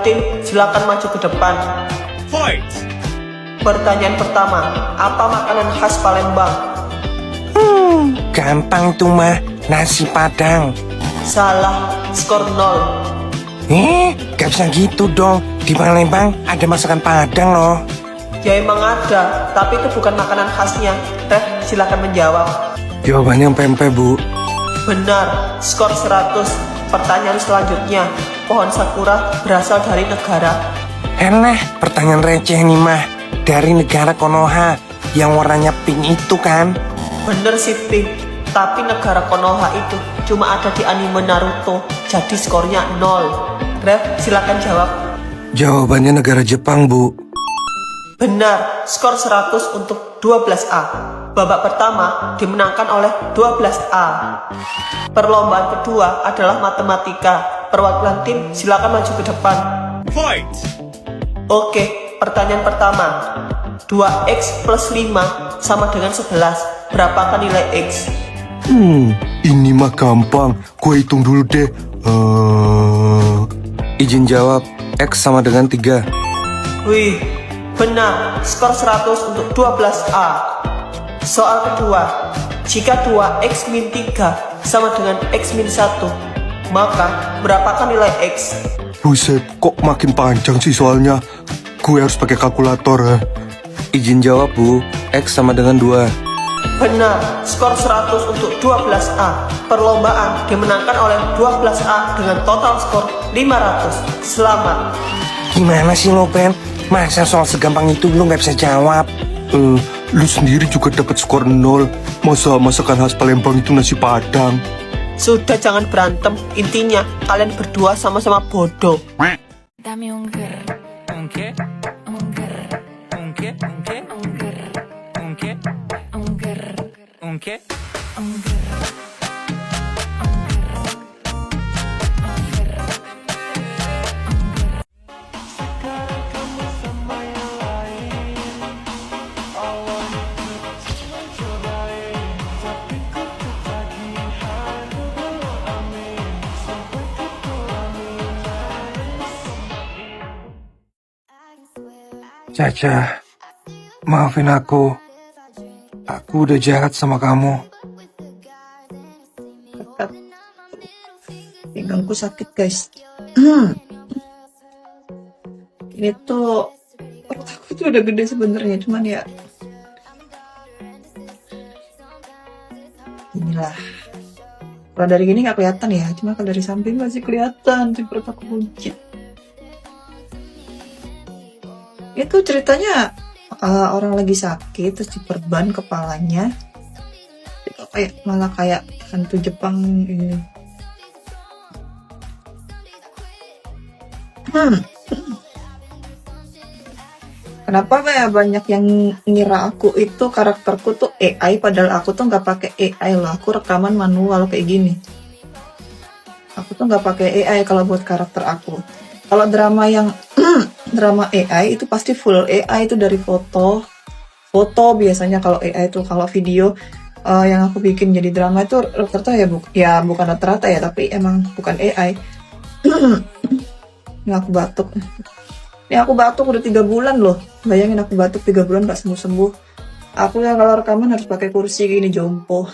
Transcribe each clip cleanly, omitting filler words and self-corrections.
Tim, silakan maju ke depan. Fight! Pertanyaan pertama, apa makanan khas Palembang? Gampang tuh mah, nasi padang. Salah, skor 0. Gak bisa gitu dong. Di Palembang ada masakan Padang loh. Ya emang ada, tapi itu bukan makanan khasnya. Ref, silakan menjawab. Jawabannya pempek, Bu. Benar, skor 100. Pertanyaan selanjutnya, pohon sakura berasal dari negara. Elah, pertanyaan receh nih mah. Dari negara Konoha yang warnanya pink itu kan. Bener sih Pink, tapi negara Konoha itu cuma ada di anime Naruto, jadi skornya 0. Ref, silakan jawab. Jawabannya negara Jepang, Bu. Benar, skor 100 untuk 12A. Babak pertama dimenangkan oleh 12A. Perlombaan kedua adalah matematika. Perwakilan tim silakan maju ke depan. Fight! Oke, pertanyaan pertama. 2x plus 5 sama dengan 11. Berapakah nilai x? Ini mah gampang. Gue hitung dulu deh. Izin jawab, X sama dengan 3. Wih, benar, skor 100 untuk 12A. Soal kedua, jika 2x min 3 sama dengan x min 1, maka berapakah nilai x? Buset, kok makin panjang sih soalnya. Gue harus pakai kalkulator. Izin jawab, Bu. X sama dengan 2. Benar, skor 100 untuk 12A. Perlombaan dimenangkan oleh 12A dengan total skor 500. Selamat. Gimana sih lo, Ben? Masa soal segampang itu lo gak bisa jawab? Lu sendiri juga dapat skor 0. Masa masakan khas Palembang itu nasi padang? Sudah, jangan berantem. Intinya kalian berdua sama-sama bodoh. Dame un grr, ¿Un qué? un grr, ¿Un qué? ¿Un qué? un grr, ¿Un qué? un grr, ¿Un qué? un grr. Caca, maafin aku. Aku udah jahat sama kamu. Tetap pinggangku sakit guys. Ini tuh perut aku tuh udah gede sebenarnya, cuman ya inilah. Kalau dari gini nggak kelihatan ya, cuma kalau dari samping masih kelihatan tuh perut aku buncit. Itu ceritanya orang lagi sakit terus diperban kepalanya, itu kayak malah kayak hantu Jepang ini. Kenapa ya banyak yang ngira aku itu karakterku tuh AI, padahal aku tuh nggak pakai AI loh, aku rekaman manual kayak gini. Aku tuh nggak pakai AI kalau buat karakter aku. Kalau drama yang drama AI itu pasti full AI, itu dari foto biasanya. Kalau AI itu, kalau video yang aku bikin jadi drama itu rata-rata ya bukan rata-rata ya, tapi emang bukan AI. Ini aku batuk. Ini aku batuk udah 3 bulan loh. Bayangin aku batuk 3 bulan gak sembuh-sembuh. Aku ya kalau rekaman harus pakai kursi gini jompo.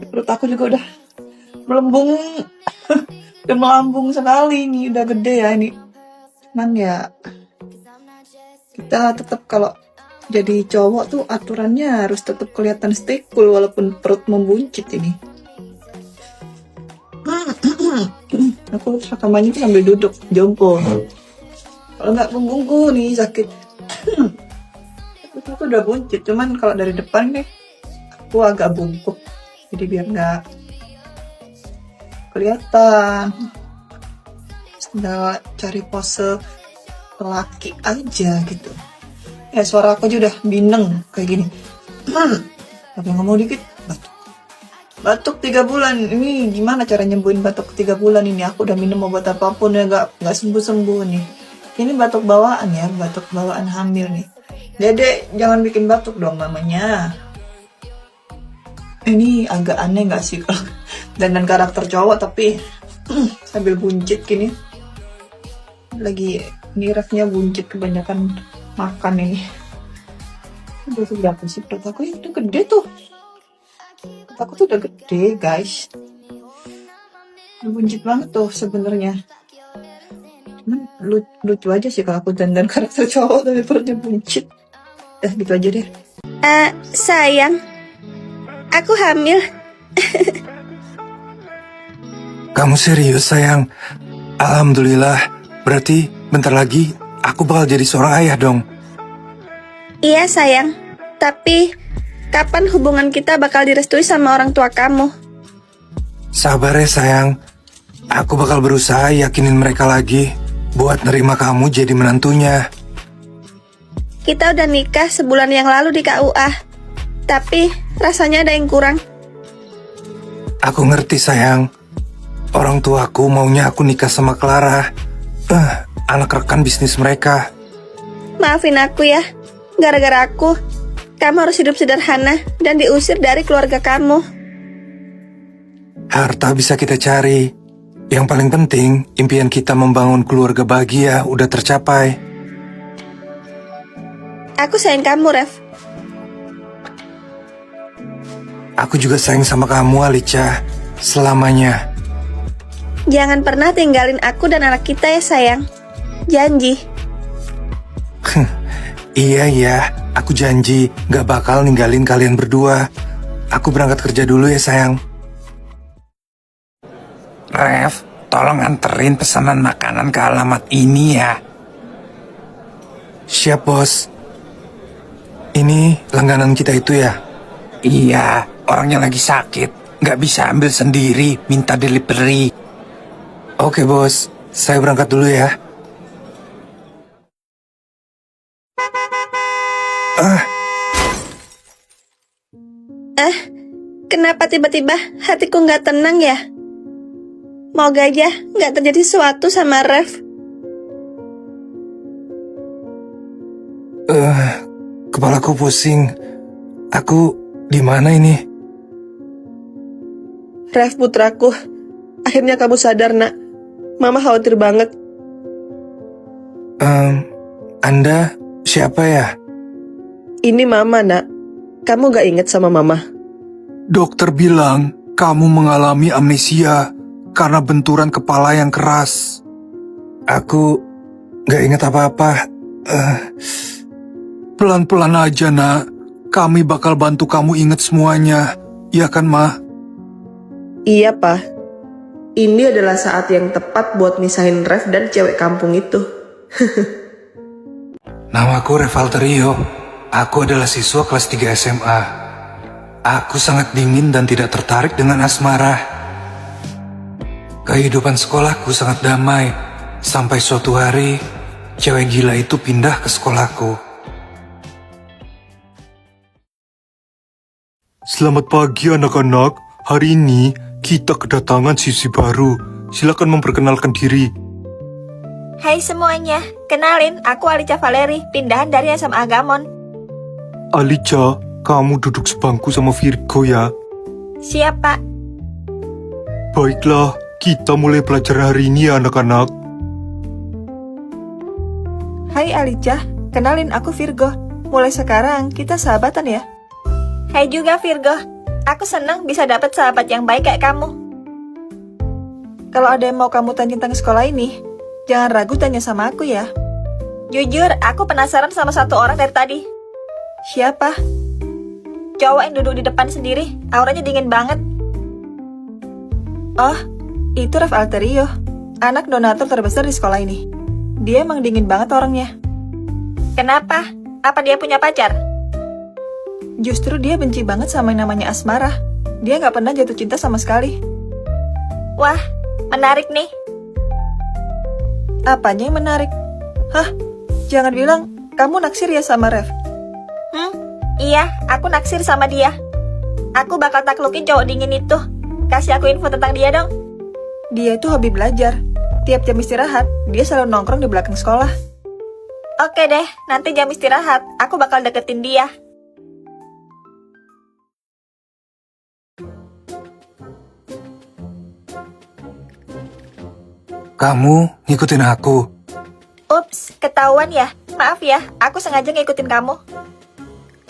Perut aku juga udah melembung. Udah melambung sekali, ini udah gede ya ini. Cuman ya kita tetap kalau jadi cowok tuh aturannya harus tetap kelihatan stay cool walaupun perut membuncit ini. Aku rekamannya tuh sambil duduk jompo. Kalau nggak punggungku nih sakit. Aku udah buncit, cuman kalau dari depan nih aku agak bungkuk, jadi biar nggak kelihatan. Udah cari pose laki aja gitu. Ya suara aku aja udah bineng kayak gini. Tapi ngomong dikit batuk 3 bulan. Ini gimana cara nyembuhin batuk 3 bulan ini? Aku udah minum obat apapun ya nggak sembuh nih. Ini batuk bawaan ya, batuk bawaan hamil nih. Dedek jangan bikin batuk dong mamanya. Ini agak aneh nggak sih kalau dan karakter cowok tapi sambil buncit gini. Lagi ini refnya buncit kebanyakan makan ini. Udah berapa sih perut aku? Itu gede tuh. Perut aku tuh udah gede guys. Udah buncit banget tuh sebenarnya. Cuman lucu aja sih kalau aku dandan karakter cowok tapi perutnya buncit. Gitu aja deh. Sayang, aku hamil. Kamu serius sayang? Alhamdulillah, berarti bentar lagi aku bakal jadi seorang ayah dong. Iya sayang, tapi kapan hubungan kita bakal direstui sama orang tua kamu? Sabar ya sayang, aku bakal berusaha yakinin mereka lagi buat nerima kamu jadi menantunya. Kita udah nikah sebulan yang lalu di KUA, tapi rasanya ada yang kurang. Aku ngerti sayang, orang tuaku maunya aku nikah sama Clara, anak rekan bisnis mereka. Maafin aku ya, gara-gara aku, kamu harus hidup sederhana dan diusir dari keluarga kamu. Harta bisa kita cari, yang paling penting impian kita membangun keluarga bahagia udah tercapai. Aku sayang kamu, Ref. Aku juga sayang sama kamu Alicia, selamanya. Jangan pernah tinggalin aku dan anak kita ya sayang. Janji. Iya, aku janji gak bakal ninggalin kalian berdua. Aku berangkat kerja dulu ya sayang. Ref, tolong anterin pesanan makanan ke alamat ini ya. Siap bos. Ini langganan kita itu ya? Iya, orangnya lagi sakit, gak bisa ambil sendiri, minta delivery. Oke bos, saya berangkat dulu ya. Kenapa tiba-tiba hatiku nggak tenang ya? Moga aja nggak terjadi sesuatu sama Ref. Kepalaku pusing. Aku di mana ini? Ref putraku, akhirnya kamu sadar nak. Mama khawatir banget. Anda siapa ya? Ini Mama nak. Kamu gak inget sama Mama? Dokter bilang kamu mengalami amnesia karena benturan kepala yang keras. Aku gak ingat apa-apa. Pelan-pelan aja nak. Kami bakal bantu kamu inget semuanya. Iya kan Ma? Iya Pa. Ini adalah saat yang tepat buat misahin Ref dan cewek kampung itu. Namaku Revalterio. Aku adalah siswa kelas 3 SMA. Aku sangat dingin dan tidak tertarik dengan asmara. Kehidupan sekolahku sangat damai. Sampai suatu hari, cewek gila itu pindah ke sekolahku. Selamat pagi anak-anak. Hari ini kita kedatangan sisi baru. Silakan memperkenalkan diri. Hai semuanya, kenalin aku Alicia Valeri, pindahan dari SMA Agamon. Alicia, kamu duduk sebangku sama Virgo ya. Siap Pak. Baiklah, kita mulai belajar hari ini ya anak-anak. Hai Alicia, kenalin aku Virgo. Mulai sekarang kita sahabatan ya. Hai juga Virgo, aku senang bisa dapat sahabat yang baik kayak kamu. Kalau ada yang mau kamu tanya tentang sekolah ini, jangan ragu tanya sama aku ya. Jujur, aku penasaran sama satu orang dari tadi. Siapa? Cowok yang duduk di depan sendiri, auranya dingin banget. Oh, itu Ref Alterio, anak donatur terbesar di sekolah ini. Dia emang dingin banget orangnya. Kenapa? Apa dia punya pacar? Justru dia benci banget sama yang namanya asmara. Dia gak pernah jatuh cinta sama sekali. Wah, menarik nih. Apanya yang menarik? Hah? Jangan bilang kamu naksir ya sama Ref. Iya, aku naksir sama dia. Aku bakal taklukin cowok dingin itu. Kasih aku info tentang dia dong. Dia itu hobi belajar. Tiap jam istirahat, dia selalu nongkrong di belakang sekolah. Oke deh, nanti jam istirahat, aku bakal deketin dia. Kamu ngikutin aku. Ups, ketahuan ya. Maaf ya, aku sengaja ngikutin kamu.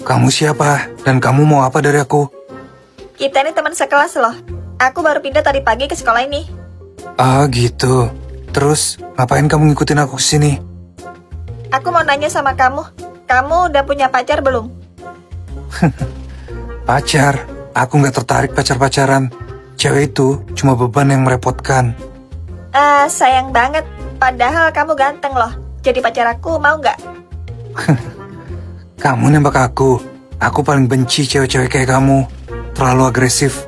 Kamu siapa? Dan kamu mau apa dari aku? Kita ini teman sekelas loh. Aku baru pindah tadi pagi ke sekolah ini. Ah gitu. Terus ngapain kamu ngikutin aku kesini? Aku mau nanya sama kamu. Kamu udah punya pacar belum? Pacar? Aku nggak tertarik pacar-pacaran. Cewek itu cuma beban yang merepotkan. Sayang banget. Padahal kamu ganteng loh. Jadi pacar aku mau nggak? Kamu nembak aku. Aku paling benci cewek-cewek kayak kamu. Terlalu agresif.